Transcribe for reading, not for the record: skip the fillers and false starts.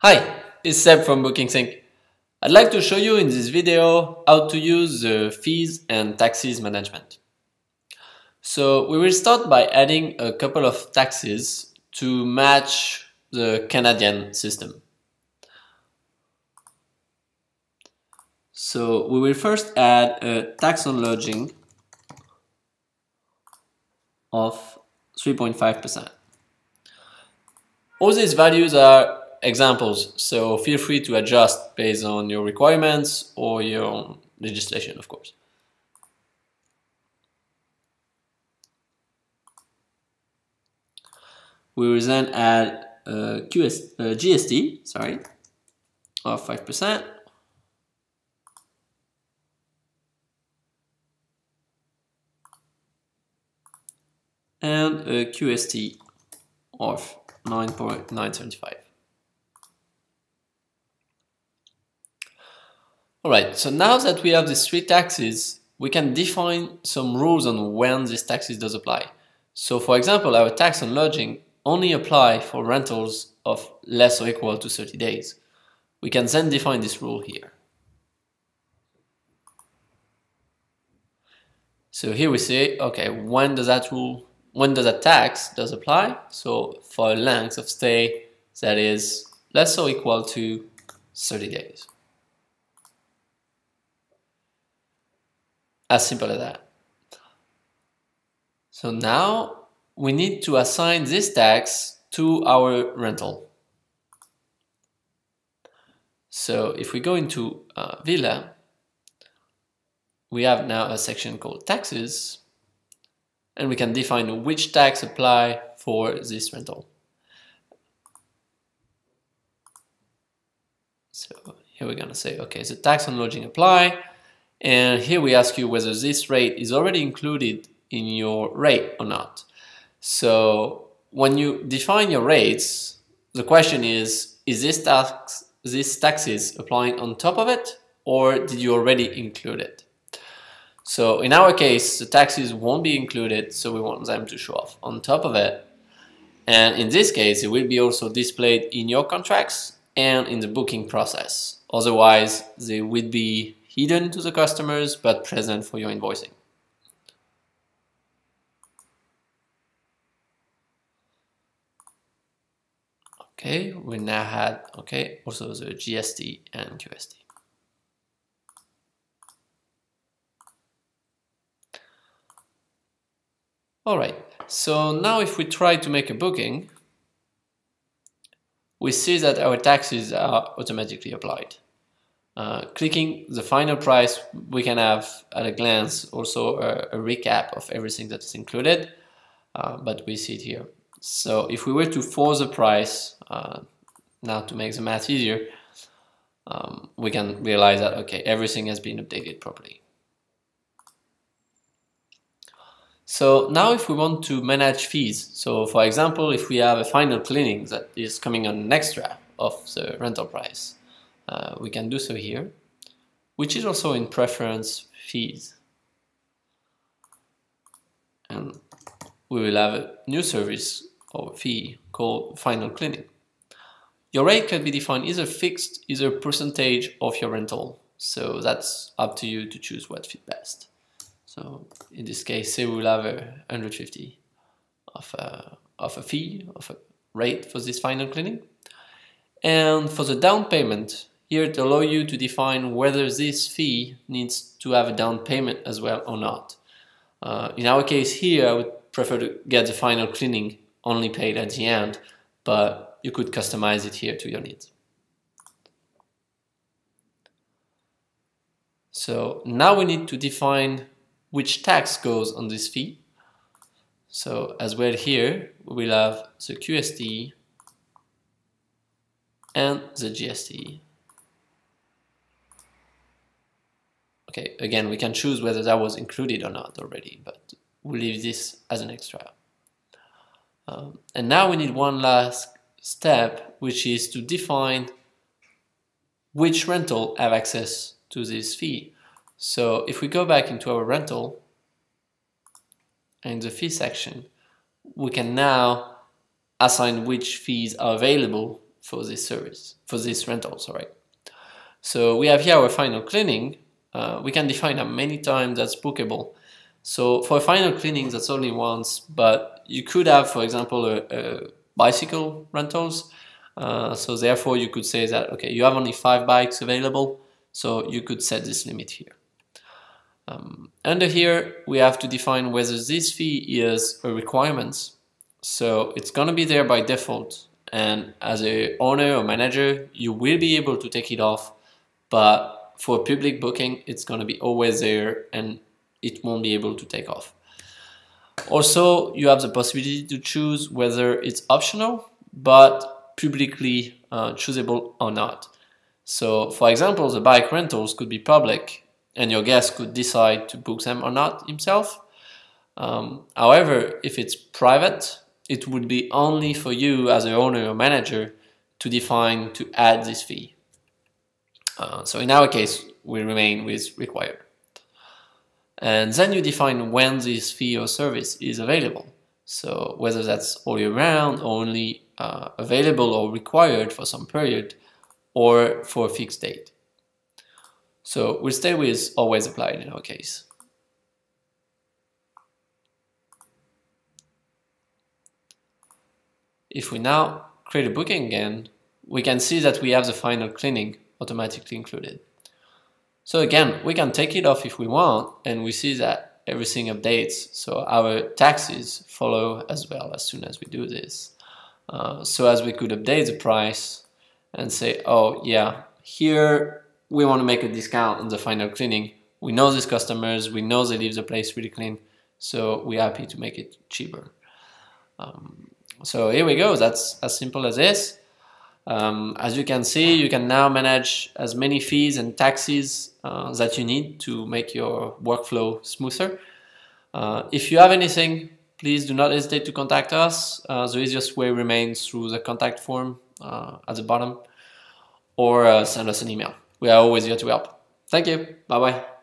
Hi, it's Seb from BookingSync. I'd like to show you in this video how to use the fees and taxes management. So we will start by adding a couple of taxes to match the Canadian system. So we will first add a tax on lodging of 3.5%. All these values are examples, so feel free to adjust based on your requirements or your own legislation, of course. We will then add GST, of 5%. And a QST of 9.975. Alright, so now that we have these three taxes, we can define some rules on when these taxes does apply. So for example, our tax on lodging only apply for rentals of less or equal to 30 days. We can then define this rule here. So here we say, okay, when does that tax does apply? So for a length of stay that is less or equal to 30 days. As simple as that. So now we need to assign this tax to our rental. So if we go into Villa, we have now a section called taxes, and we can define which tax apply for this rental. So here we're going to say, okay, the tax on lodging apply, and here we ask you whether this rate is already included in your rate or not. So when you define your rates, the question is this taxes applying on top of it, or did you already include it? So in our case, the taxes won't be included, so we want them to show off on top of it. And in this case, it will be also displayed in your contracts and in the booking process. Otherwise, they would be hidden to the customers, but present for your invoicing. Okay, we now had, also the GST and QST. Alright, so now if we try to make a booking, we see that our taxes are automatically applied. Clicking the final price, we can have at a glance also a recap of everything that is included, but we see it here. So if we were to force the price, now to make the math easier, we can realize that, okay, everything has been updated properly. So now if we want to manage fees, so for example, if we have a final cleaning that is coming on an extra of the rental price, we can do so here, which is also in preference fees. And we will have a new service or fee called final cleaning. Your rate can be defined either fixed, either percentage of your rental. So that's up to you to choose what fits best. So in this case, say we'll have 150 of a fee, of a rate for this final cleaning. And for the down payment, here it allows you to define whether this fee needs to have a down payment as well or not. In our case here, I would prefer to get the final cleaning only paid at the end, but you could customize it here to your needs. So now we need to define which tax goes on this fee. So as well here, we will have the QST and the GST. Okay, again, we can choose whether that was included or not already, but we'll leave this as an extra. And now we need one last step, which is to define which rental have access to this fee. So if we go back into our rental, and in the fee section, we can now assign which fees are available for this service, for this rental, sorry. So we have here our final cleaning. We can define how many times that's bookable. So for final cleaning, that's only once, but you could have, for example, a bicycle rentals. So therefore you could say that, okay, you have only 5 bikes available, so you could set this limit here. Under here, we have to define whether this fee is a requirement. So it's going to be there by default, and as a owner or manager, you will be able to take it off, but for public booking, it's going to be always there and it won't be able to take off. Also, you have the possibility to choose whether it's optional, but publicly choosable or not. So for example, the bike rentals could be public and your guest could decide to book them or not himself. However, if it's private, it would be only for you as an owner or manager to define to add this fee. So in our case, we remain with required. And then you define when this fee or service is available. So whether that's all year round, or only available or required for some period, or for a fixed date. So we'll stay with always applied in our case. If we now create a booking again, we can see that we have the final cleaning automatically included. So again, we can take it off if we want, and we see that everything updates. So our taxes follow as well as soon as we do this. So as we could update the price and say, oh yeah, here we want to make a discount on the final cleaning. We know these customers, we know they leave the place really clean, so we're happy to make it cheaper. So here we go, that's as simple as this. As you can see, you can now manage as many fees and taxes that you need to make your workflow smoother. If you have anything, please do not hesitate to contact us. The easiest way remains through the contact form at the bottom, or send us an email. We are always here to help. Thank you. Bye-bye.